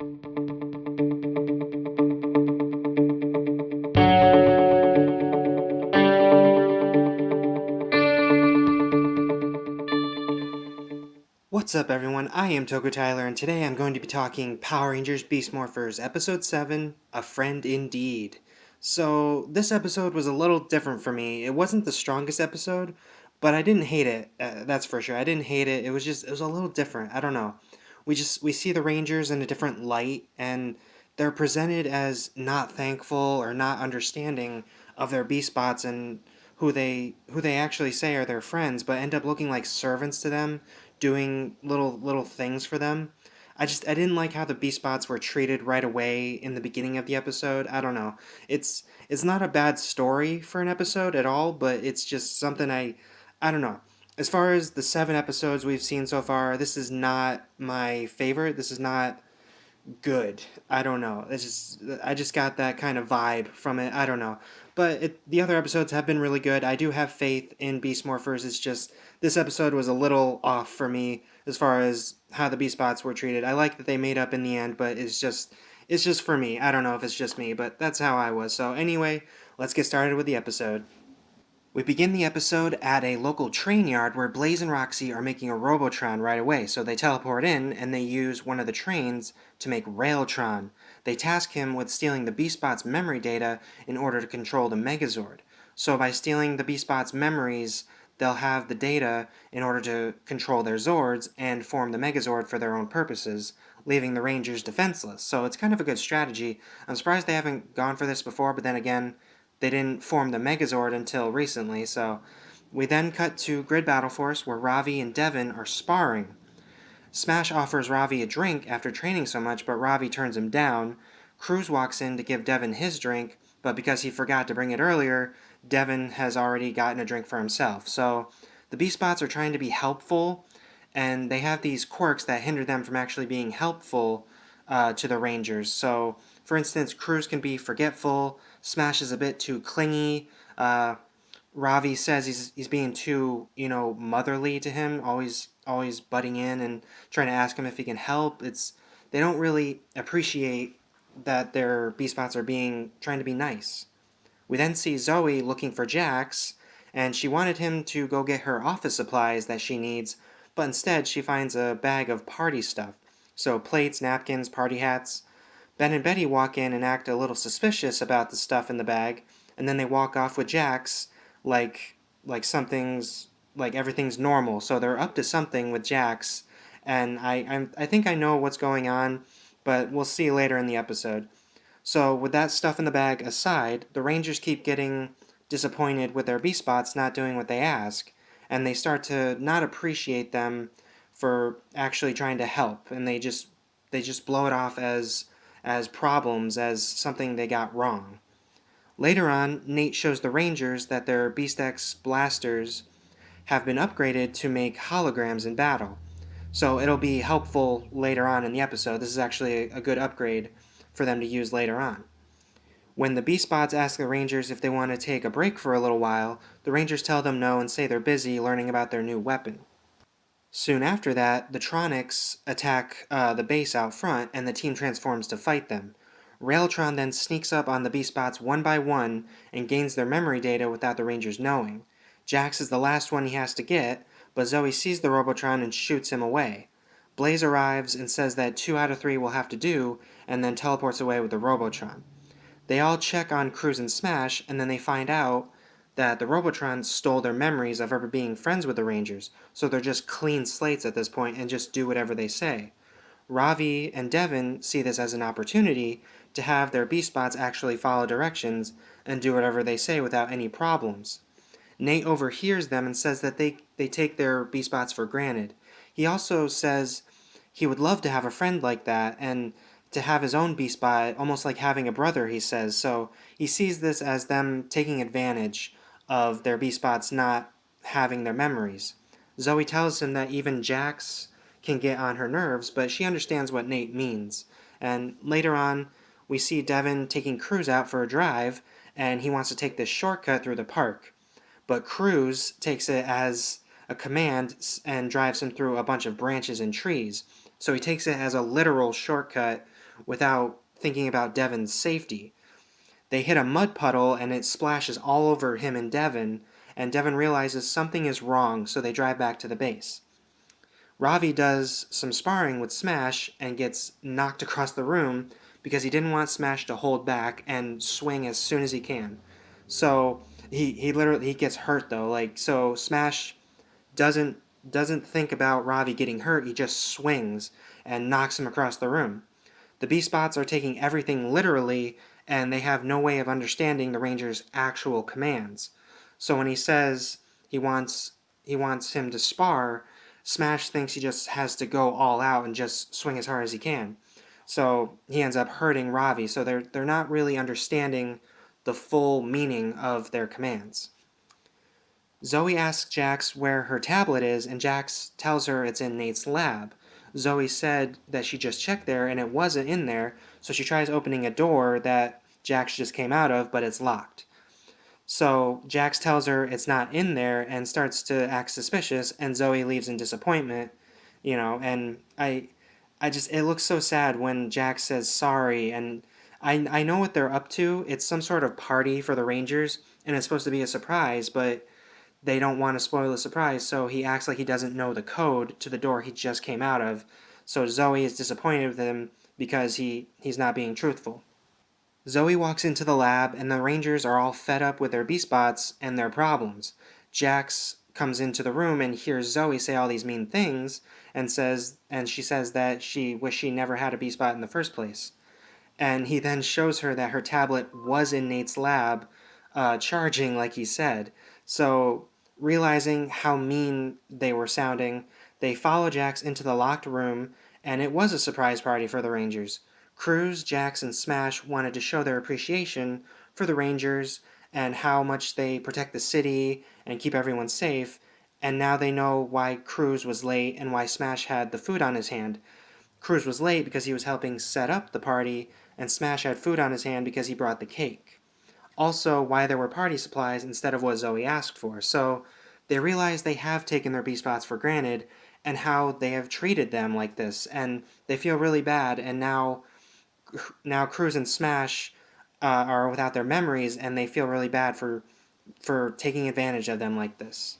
What's up, everyone? I am Toku Tyler, and today I'm going to be talking Power Rangers Beast Morphers, Episode 7, A Friend Indeed. So, this episode was a little different for me. It wasn't the strongest episode, but I didn't hate it, that's for sure. I didn't hate it. It was a little different. I don't know. We see the Rangers in a different light, and they're presented as not thankful or not understanding of their Beast Bots and who they actually say are their friends, but end up looking like servants to them, doing little things for them. I didn't like how the Beast Bots were treated right away in the beginning of the episode. I don't know. It's not a bad story for an episode at all, but it's just something I don't know. As far as the 7 episodes we've seen so far, this is not my favorite. This is not good. I don't know. I just got that kind of vibe from it. I don't know. But the other episodes have been really good. I do have faith in Beast Morphers. It's just this episode was a little off for me as far as how the Beast Bots were treated. I like that they made up in the end, but it's just for me. I don't know if it's just me, but that's how I was. So anyway, let's get started with the episode. We begin the episode at a local train yard where Blaze and Roxy are making a Robotron right away, so they teleport in and they use one of the trains to make Railtron. They task him with stealing the Beastbot's memory data in order to control the Megazord. So by stealing the Beastbot's memories, they'll have the data in order to control their Zords and form the Megazord for their own purposes, leaving the Rangers defenseless. So it's kind of a good strategy. I'm surprised they haven't gone for this before, but then again, they didn't form the Megazord until recently, so we then cut to Grid Battle Force where Ravi and Devon are sparring. Smash offers Ravi a drink after training so much, but Ravi turns him down. Cruz walks in to give Devon his drink, but because he forgot to bring it earlier, Devon has already gotten a drink for himself. So the Beastbots are trying to be helpful, and they have these quirks that hinder them from actually being helpful to the Rangers. So, for instance, Cruz can be forgetful, Smash is a bit too clingy. Ravi says he's being too motherly to him, always butting in and trying to ask him if he can help. They don't really appreciate that their Beast Bots are being trying to be nice. We then see Zoe looking for Jax, and she wanted him to go get her office supplies that she needs, but instead she finds a bag of party stuff. So plates, napkins, party hats. Ben and Betty walk in and act a little suspicious about the stuff in the bag, and then they walk off with Jax like something's like everything's normal. So they're up to something with Jax, and I think I know what's going on, but we'll see later in the episode. So with that stuff in the bag aside, the Rangers keep getting disappointed with their Beast Bots not doing what they ask, and they start to not appreciate them for actually trying to help, and they just blow it off as problems, as something they got wrong. Later on, Nate shows the Rangers that their Beast X blasters have been upgraded to make holograms in battle. So it'll be helpful later on in the episode. This is actually a good upgrade for them to use later on. When the Beast Bots ask the Rangers if they want to take a break for a little while, the Rangers tell them no and say they're busy learning about their new weapon. Soon after that, the Tronics attack the base out front, and the team transforms to fight them. Railtron then sneaks up on the Beastbots one by one and gains their memory data without the Rangers knowing. Jax is the last one he has to get, but Zoe sees the Robotron and shoots him away. Blaze arrives and says that 2 out of 3 will have to do, and then teleports away with the Robotron. They all check on Cruz and Smash, and then they find out that the Robotrons stole their memories of ever being friends with the Rangers, so they're just clean slates at this point and just do whatever they say. Ravi and Devon see this as an opportunity to have their Beast Bots actually follow directions and do whatever they say without any problems. Nate overhears them and says that they take their Beast Bots for granted. He also says he would love to have a friend like that and to have his own Beast Bot, almost like having a brother, he says. So he sees this as them taking advantage of their Beast Bots not having their memories. Zoe tells him that even Jax can get on her nerves, but she understands what Nate means. And later on, we see Devon taking Cruz out for a drive, and he wants to take this shortcut through the park. But Cruz takes it as a command and drives him through a bunch of branches and trees. So he takes it as a literal shortcut without thinking about Devon's safety. They hit a mud puddle and it splashes all over him and Devon realizes something is wrong, so they drive back to the base. Ravi does some sparring with Smash and gets knocked across the room because he didn't want Smash to hold back and swing as soon as he can. So he literally he gets hurt though. Like so Smash doesn't doesn't think about Ravi getting hurt. He just swings and knocks him across the room. The B-Spots are taking everything literally, and they have no way of understanding the Ranger's actual commands. So when he says he wants he wants him to spar, Smash thinks he just has to go all out and just swing as hard as he can. So he ends up hurting Ravi. So they're not really understanding the full meaning of their commands. Zoe asks Jax where her tablet is, and Jax tells her it's in Nate's lab. Zoe said that she just checked there and it wasn't in there, so she tries opening a door that Jax just came out of, but it's locked. So Jax tells her it's not in there and starts to act suspicious, and Zoe leaves in disappointment, and I just it looks so sad when Jax says sorry, and I know what they're up to. It's some sort of party for the Rangers, and it's supposed to be a surprise, but they don't want to spoil the surprise, so he acts like he doesn't know the code to the door he just came out of. So Zoe is disappointed with him because he's not being truthful. Zoe walks into the lab, and the Rangers are all fed up with their B-Spots and their problems. Jax comes into the room and hears Zoe say all these mean things, and she says that she wished she never had a B-Spot in the first place. And he then shows her that her tablet was in Nate's lab, charging like he said. So, realizing how mean they were sounding, they follow Jax into the locked room, and it was a surprise party for the Rangers. Cruz, Jax, and Smash wanted to show their appreciation for the Rangers and how much they protect the city and keep everyone safe, and now they know why Cruz was late and why Smash had the food on his hand. Cruz was late because he was helping set up the party, and Smash had food on his hand because he brought the cake. Also, why there were party supplies instead of what Zoe asked for. So they realize they have taken their B-Spots for granted and how they have treated them like this, and they feel really bad, and now Cruz and Smash are without their memories, and they feel really bad for taking advantage of them like this.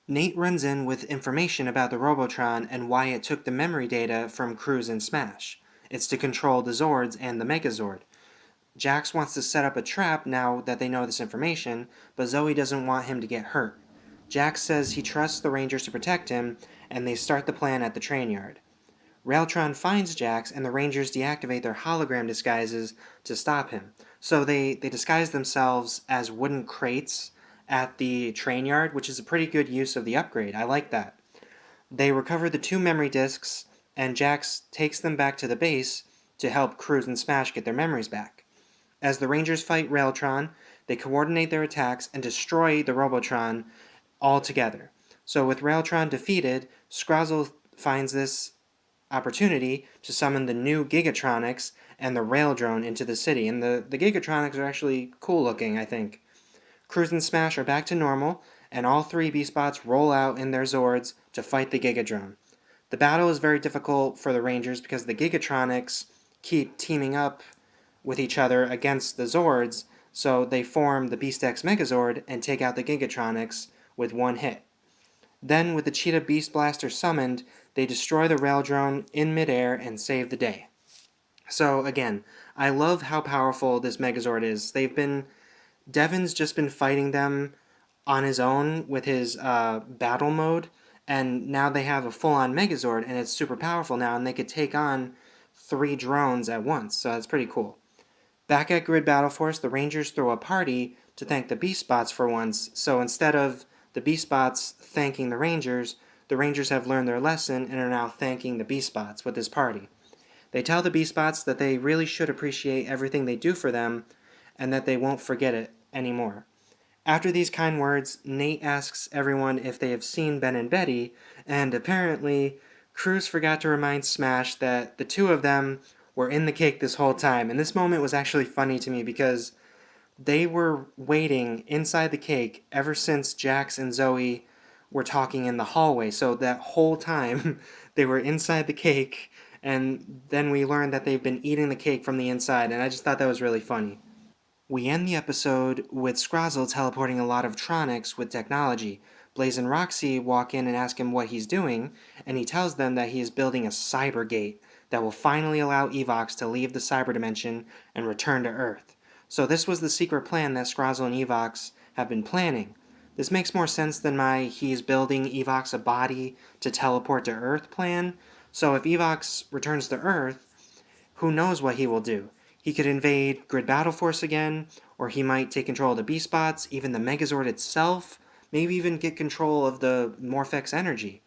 Nate runs in with information about the Robotron and why it took the memory data from Cruz and Smash. It's to control the Zords and the Megazord. Jax wants to set up a trap now that they know this information, but Zoe doesn't want him to get hurt. Jax says he trusts the Rangers to protect him, and they start the plan at the train yard. Railtron finds Jax, and the Rangers deactivate their hologram disguises to stop him. So they disguise themselves as wooden crates at the train yard, which is a pretty good use of the upgrade. I like that. They recover the two memory discs, and Jax takes them back to the base to help Cruz and Smash get their memories back. As the Rangers fight Railtron, they coordinate their attacks and destroy the Robotron all together. So with Railtron defeated, Scrozzle finds this opportunity to summon the new Gigatronics and the Raildrone into the city. And the Gigatronics are actually cool looking, I think. Cruz and Smash are back to normal, and all three B-Spots roll out in their Zords to fight the Gigadrone. The battle is very difficult for the Rangers because the Gigatronics keep teaming up with each other against the Zords, so they form the Beast X Megazord and take out the Gigatronics with one hit. Then, with the Cheetah Beast Blaster summoned, they destroy the Raildrone in midair and save the day. So, again, I love how powerful this Megazord is. Devon's just been fighting them on his own with his battle mode, and now they have a full-on Megazord, and it's super powerful now, and they could take on 3 drones at once, so that's pretty cool. Back at Grid Battle Force, the Rangers throw a party to thank the B-Spots for once, so instead of the B-Spots thanking the Rangers have learned their lesson and are now thanking the B-Spots with this party. They tell the B-Spots that they really should appreciate everything they do for them and that they won't forget it anymore. After these kind words, Nate asks everyone if they have seen Ben and Betty, and apparently Cruz forgot to remind Smash that the two of them were in the cake this whole time. And this moment was actually funny to me because they were waiting inside the cake ever since Jax and Zoe were talking in the hallway. So that whole time they were inside the cake and then we learn that they've been eating the cake from the inside, and I just thought that was really funny. We end the episode with Scrozzle teleporting a lot of Tronics with technology. Blaze and Roxy walk in and ask him what he's doing, and he tells them that he is building a cyber gate that will finally allow Evox to leave the cyber dimension and return to Earth. So this was the secret plan that Scrozzle and Evox have been planning. This makes more sense than my he's building Evox a body to teleport to Earth plan. So if Evox returns to Earth, who knows what he will do? He could invade Grid Battle Force again, or he might take control of the Beastbots, even the Megazord itself, maybe even get control of the Morphex energy.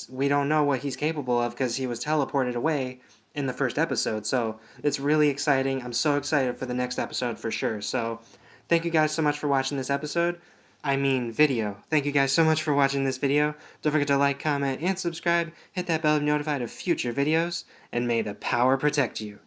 We don't know what he's capable of because he was teleported away in the first episode, so it's really exciting. I'm so excited for the next episode for sure. So thank you guys so much for watching this episode. I mean video. Thank you guys so much for watching this video. Don't forget to like, comment, and subscribe. Hit that bell to be notified of future videos, and may the power protect you.